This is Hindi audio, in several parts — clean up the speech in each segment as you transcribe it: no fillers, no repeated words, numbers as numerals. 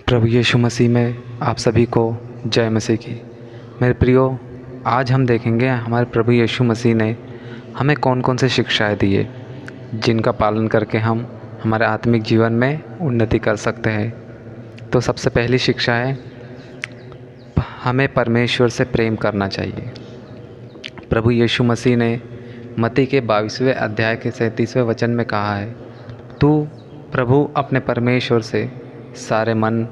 प्रभु यीशु मसीह में आप सभी को जय मसीह की। मेरे प्रियो, आज हम देखेंगे हमारे प्रभु यीशु मसीह ने हमें कौन कौन से शिक्षाएं दी है जिनका पालन करके हम हमारे आत्मिक जीवन में उन्नति कर सकते हैं। तो सबसे पहली शिक्षा है, हमें परमेश्वर से प्रेम करना चाहिए। प्रभु यीशु मसीह ने मत्ती के 22वें अध्याय के 37वें वचन में कहा है, तू प्रभु अपने परमेश्वर से सारे मन,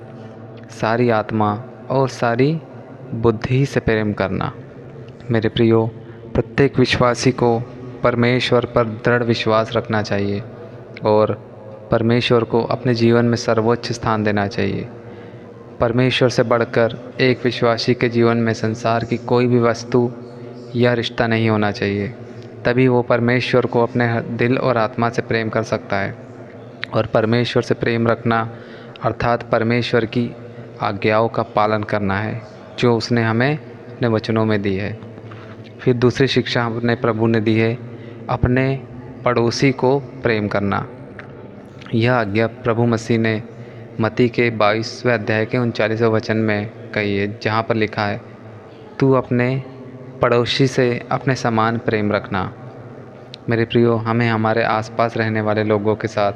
सारी आत्मा और सारी बुद्धि से प्रेम करना। मेरे प्रियो, प्रत्येक विश्वासी को परमेश्वर पर दृढ़ विश्वास रखना चाहिए और परमेश्वर को अपने जीवन में सर्वोच्च स्थान देना चाहिए। परमेश्वर से बढ़कर एक विश्वासी के जीवन में संसार की कोई भी वस्तु या रिश्ता नहीं होना चाहिए। तभी वो परमेश्वर को अपने दिल और आत्मा से प्रेम कर सकता है। और परमेश्वर से प्रेम रखना अर्थात परमेश्वर की आज्ञाओं का पालन करना है जो उसने हमें अपने वचनों में दी है। फिर दूसरी शिक्षा अपने प्रभु ने दी है, अपने पड़ोसी को प्रेम करना। यह आज्ञा प्रभु मसीह ने मत्ती के 22वें अध्याय के 39वें वचन में कही है, जहाँ पर लिखा है, तू अपने पड़ोसी से अपने समान प्रेम रखना। मेरे प्रियो, हमें हमारे आसपास रहने वाले लोगों के साथ,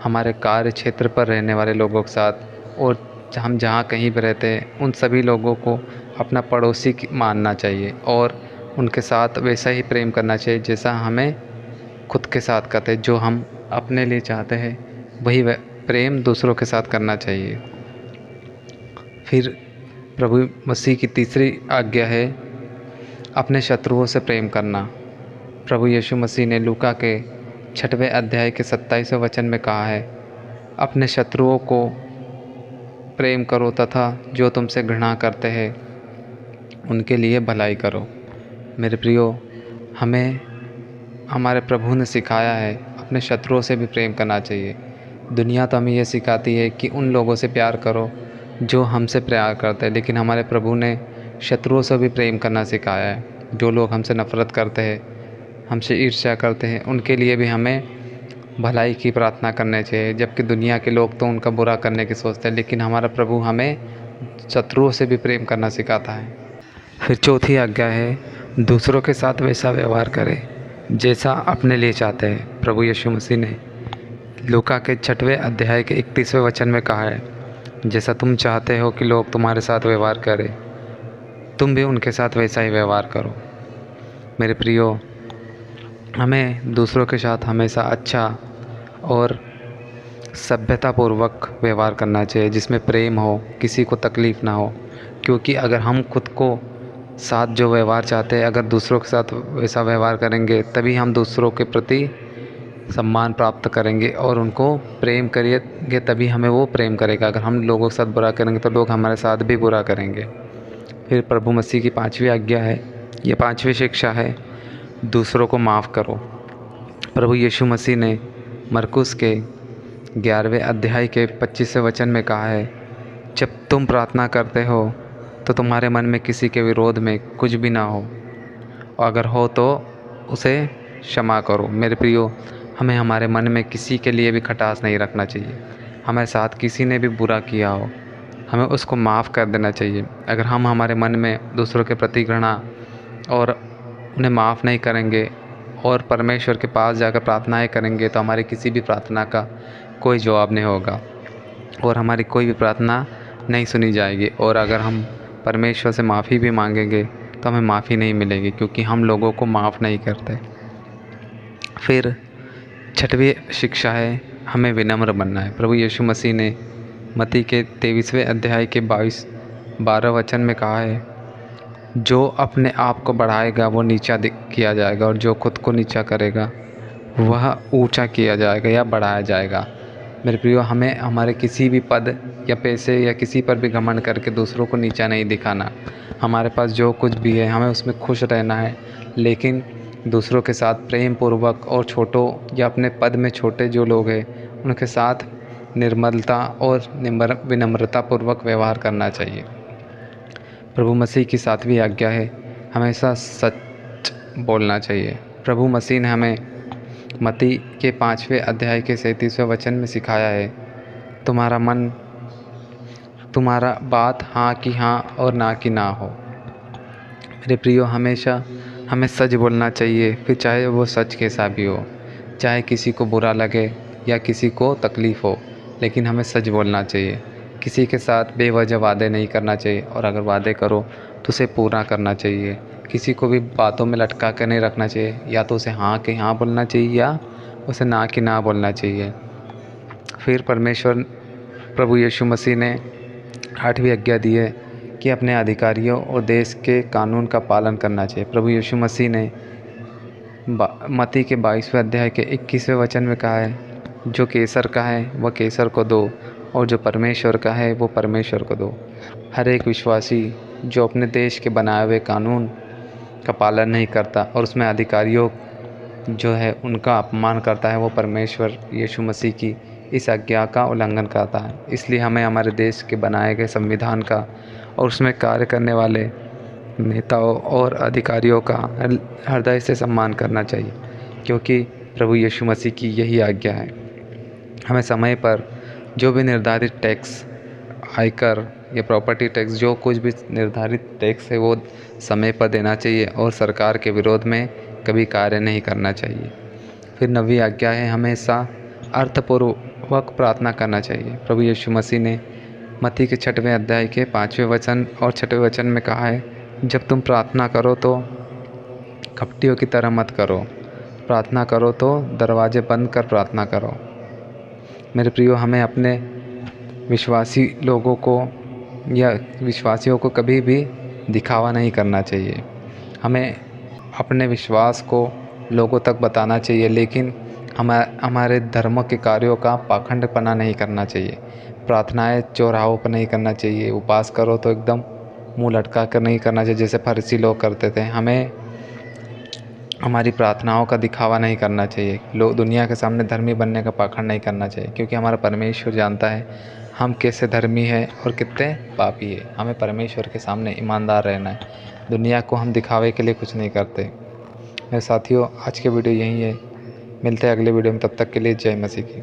हमारे कार्य क्षेत्र पर रहने वाले लोगों के साथ और हम जहाँ कहीं पर रहते हैं उन सभी लोगों को अपना पड़ोसी मानना चाहिए और उनके साथ वैसा ही प्रेम करना चाहिए जैसा हमें खुद के साथ करते हैं। जो हम अपने लिए चाहते हैं वही प्रेम दूसरों के साथ करना चाहिए। फिर प्रभु मसीह की तीसरी आज्ञा है, अपने शत्रुओं से प्रेम करना। प्रभु यीशु मसीह ने लूका के 6वें अध्याय के 27वें वचन में कहा है, अपने शत्रुओं को प्रेम करो तथा जो तुमसे घृणा करते हैं उनके लिए भलाई करो। मेरे प्रियो, हमें हमारे प्रभु ने सिखाया है अपने शत्रुओं से भी प्रेम करना चाहिए। दुनिया तो हमें यह सिखाती है कि उन लोगों से प्यार करो जो हमसे प्यार करते हैं, लेकिन हमारे प्रभु ने शत्रुओं से भी प्रेम करना सिखाया है। जो लोग हमसे नफ़रत करते हैं, हमसे ईर्ष्या करते हैं, उनके लिए भी हमें भलाई की प्रार्थना करनी चाहिए। जबकि दुनिया के लोग तो उनका बुरा करने की सोचते हैं, लेकिन हमारा प्रभु हमें शत्रुओं से भी प्रेम करना सिखाता है। फिर चौथी आज्ञा है, दूसरों के साथ वैसा व्यवहार करें जैसा अपने लिए चाहते हैं। प्रभु यीशु मसीह ने लूका के 6वें अध्याय के 31वें वचन में कहा है, जैसा तुम चाहते हो कि लोग तुम्हारे साथ व्यवहार करें, तुम भी उनके साथ वैसा ही व्यवहार करो। मेरे प्रियो, हमें दूसरों के साथ हमेशा अच्छा और सभ्यतापूर्वक व्यवहार करना चाहिए जिसमें प्रेम हो, किसी को तकलीफ़ ना हो। क्योंकि अगर हम खुद को साथ जो व्यवहार चाहते हैं, अगर दूसरों के साथ वैसा व्यवहार करेंगे, तभी हम दूसरों के प्रति सम्मान प्राप्त करेंगे और उनको प्रेम करेंगे, तभी हमें वो प्रेम करेगा। अगर हम लोगों के साथ बुरा करेंगे तो लोग हमारे साथ भी बुरा करेंगे। फिर प्रभु मसीह की 5वीं आज्ञा है, ये 5वीं शिक्षा है, दूसरों को माफ़ करो। प्रभु यीशु मसीह ने मरकुस के 11वें अध्याय के 25वें वचन में कहा है, जब तुम प्रार्थना करते हो तो तुम्हारे मन में किसी के विरोध में कुछ भी ना हो, और अगर हो तो उसे क्षमा करो। मेरे प्रियो, हमें हमारे मन में किसी के लिए भी खटास नहीं रखना चाहिए। हमारे साथ किसी ने भी बुरा किया हो, हमें उसको माफ़ कर देना चाहिए। अगर हम हमारे मन में दूसरों के प्रति घृणा और उन्हें माफ़ नहीं करेंगे और परमेश्वर के पास जाकर प्रार्थनाएं करेंगे तो हमारी किसी भी प्रार्थना का कोई जवाब नहीं होगा और हमारी कोई भी प्रार्थना नहीं सुनी जाएगी। और अगर हम परमेश्वर से माफ़ी भी मांगेंगे तो हमें माफ़ी नहीं मिलेगी, क्योंकि हम लोगों को माफ़ नहीं करते। फिर 6वीं शिक्षा है, हमें विनम्र बनना है। प्रभु यीशु मसीह ने मत्ती के 23वें अध्याय के 12 वचन में कहा है, जो अपने आप को बढ़ाएगा वो नीचा किया जाएगा और जो खुद को नीचा करेगा वह ऊंचा किया जाएगा या बढ़ाया जाएगा। मेरे प्रियो, हमें हमारे किसी भी पद या पैसे या किसी पर भी घमंड करके दूसरों को नीचा नहीं दिखाना। हमारे पास जो कुछ भी है हमें उसमें खुश रहना है, लेकिन दूसरों के साथ प्रेम पूर्वक और छोटों या अपने पद में छोटे जो लोग हैं उनके साथ निर्मलता और विनम्रता पूर्वक व्यवहार करना चाहिए। प्रभु मसीह की 7वीं आज्ञा है, हमेशा सच बोलना चाहिए। प्रभु मसीह ने हमें मत्ती के 5वें अध्याय के 37वें वचन में सिखाया है, तुम्हारा मन तुम्हारा बात हाँ की हाँ और ना की ना हो। मेरे प्रियो, हमेशा हमें सच बोलना चाहिए, फिर चाहे वो सच कैसा भी हो, चाहे किसी को बुरा लगे या किसी को तकलीफ़ हो, लेकिन हमें सच बोलना चाहिए। किसी के साथ बेवजह वादे नहीं करना चाहिए, और अगर वादे करो तो उसे पूरा करना चाहिए। किसी को भी बातों में लटका कर नहीं रखना चाहिए, या तो उसे हाँ के हाँ बोलना चाहिए या उसे ना कि ना बोलना चाहिए। फिर परमेश्वर प्रभु यीशु मसीह ने 8वीं आज्ञा दी है कि अपने अधिकारियों और देश के कानून का पालन करना चाहिए। प्रभु यीशु मसीह ने मत्ती के 22वें अध्याय के 21वें वचन में कहा है, जो केसर का है वह केसर को दो, और जो परमेश्वर का है वो परमेश्वर को दो। हर एक विश्वासी जो अपने देश के बनाए हुए कानून का पालन नहीं करता और उसमें अधिकारियों जो है उनका अपमान करता है, वो परमेश्वर यीशु मसीह की इस आज्ञा का उल्लंघन करता है। इसलिए हमें हमारे देश के बनाए गए संविधान का और उसमें कार्य करने वाले नेताओं और अधिकारियों का हृदय से सम्मान करना चाहिए, क्योंकि प्रभु यीशु मसीह की यही आज्ञा है। हमें समय पर जो भी निर्धारित टैक्स, आयकर या प्रॉपर्टी टैक्स, जो कुछ भी निर्धारित टैक्स है वो समय पर देना चाहिए, और सरकार के विरोध में कभी कार्य नहीं करना चाहिए। फिर 9वीं आज्ञा है, हमेशा अर्थपूर्वक प्रार्थना करना चाहिए। प्रभु यीशु मसीह ने मत्ती के 6वें अध्याय के 5वें वचन और 6वें वचन में कहा है, जब तुम प्रार्थना करो तो कपटियों की तरह मत करो, प्रार्थना करो तो दरवाजे बंद कर प्रार्थना करो। मेरे प्रियो, हमें अपने विश्वासी लोगों को या विश्वासियों को कभी भी दिखावा नहीं करना चाहिए। हमें अपने विश्वास को लोगों तक बताना चाहिए, लेकिन हमारे धर्म के कार्यों का पाखंडपना नहीं करना चाहिए। प्रार्थनाएं चौराहों पर नहीं करना चाहिए। उपवास करो तो एकदम मुंह लटका कर नहीं करना चाहिए, जैसे फरीसी लोग करते थे। हमें हमारी प्रार्थनाओं का दिखावा नहीं करना चाहिए। लोग दुनिया के सामने धर्मी बनने का पाखंड नहीं करना चाहिए, क्योंकि हमारा परमेश्वर जानता है हम कैसे धर्मी हैं और कितने पापी है। हमें परमेश्वर के सामने ईमानदार रहना है। दुनिया को हम दिखावे के लिए कुछ नहीं करते। मेरे साथियों, आज के वीडियो यही है। मिलते हैं अगले वीडियो में, तब तक के लिए जय मसीह की।